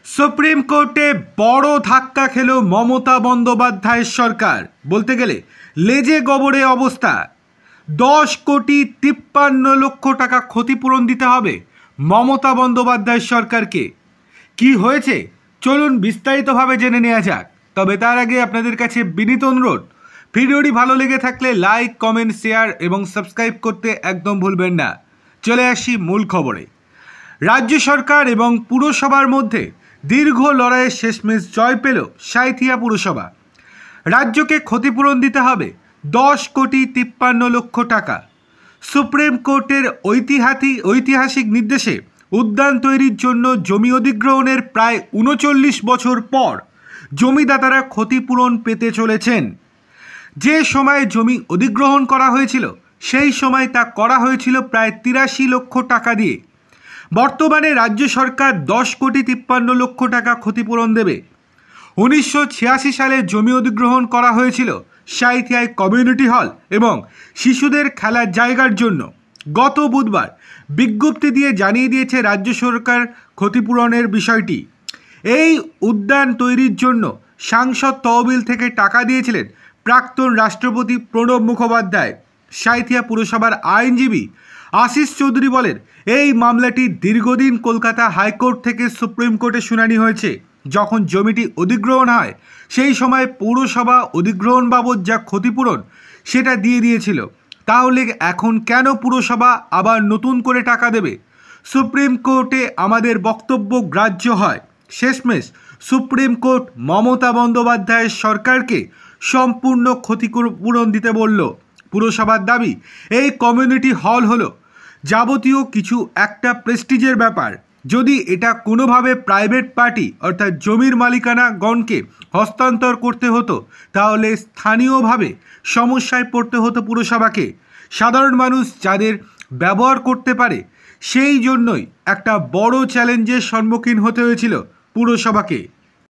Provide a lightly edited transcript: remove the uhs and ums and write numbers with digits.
Supreme কোর্টে বড় ধাক্কা খেল মমতা বন্দ্যোপাধ্যায়ের সরকার। বলতে গেলে লেজে গোবরে অবস্থা। 10,53,00,000 টাকা ক্ষতিপূরণ দিতে হবে মমতা বন্দ্যোপাধ্যায়ের সরকারকে। কি হয়েছে চলুন বিস্তারিতভাবে জেনে নেওয়া যাক। তবে তার আগে আপনাদের কাছে বিনীত অনুরোধ, ভিডিওটি ভালো লেগে থাকলে লাইক, কমেন্ট, শেয়ার এবং সাবস্ক্রাইব করতে একদম ভুলবেন না। চলে আসি মূল খবরে। রাজ্য সরকার এবং পুরসভার মধ্যে দীর্ঘ লড়াইয়ের শেষমেশ জয় পেল সাঁইথিয়া পুরসভা। রাজ্যকে ক্ষতিপূরণ দিতে হবে 10,53,00,000 টাকা। সুপ্রিম কোর্টের ঐতিহাসিক নির্দেশে উদ্যান তৈরির জন্য জমি অধিগ্রহণের প্রায় 39 বছর পর জমিদাতারা ক্ষতিপূরণ পেতে চলেছেন। যে সময় জমি অধিগ্রহণ করা হয়েছিল সেই সময় তা করা হয়েছিল প্রায় 83 লক্ষ টাকা দিয়ে। বর্তমানে রাজ্য সরকার 10,53,00,000 টাকা ক্ষতিপূরণ দেবে। 1986 সালে জমি অধিগ্রহণ করা হয়েছিল সাঁইথিয়ায় কমিউনিটি হল এবং শিশুদের খেলার জায়গার জন্য। গত বুধবার বিজ্ঞপ্তি দিয়ে জানিয়ে দিয়েছে রাজ্য সরকার ক্ষতিপূরণের বিষয়টি। এই উদ্যান তৈরির জন্য সাংসদ তহবিল থেকে টাকা দিয়েছিলেন প্রাক্তন রাষ্ট্রপতি প্রণব মুখোপাধ্যায়। সাঁইথিয়া পুরসভার আইনজীবী আশিস চৌধুরী বলেন, এই মামলাটি দীর্ঘদিন কলকাতা হাইকোর্ট থেকে সুপ্রিম কোর্টে শুনানি হয়েছে। যখন জমিটি অধিগ্রহণ হয় সেই সময় পৌরসভা অধিগ্রহণ বাবদ যা ক্ষতিপূরণ সেটা দিয়ে দিয়েছিল। তাহলে এখন কেন পুরসভা আবার নতুন করে টাকা দেবে? সুপ্রিম কোর্টে আমাদের বক্তব্য গ্রাহ্য হয়। শেষমেশ সুপ্রিম কোর্ট মমতা বন্দ্যোপাধ্যায়ের সরকারকে সম্পূর্ণ ক্ষতিপূরণ দিতে বলল। পুরসভার দাবি, এই কমিউনিটি হল হলো যাবতীয় কিছু একটা প্রেস্টিজের ব্যাপার। যদি এটা কোনোভাবে প্রাইভেট পার্টি অর্থাৎ জমির মালিকানাগণকে হস্তান্তর করতে হতো তাহলে স্থানীয়ভাবে সমস্যায় পড়তে হতো পুরসভাকে। সাধারণ মানুষ যাদের ব্যবহার করতে পারে সেই জন্যই একটা বড় চ্যালেঞ্জের সম্মুখীন হতে হয়েছিল পুরসভাকে।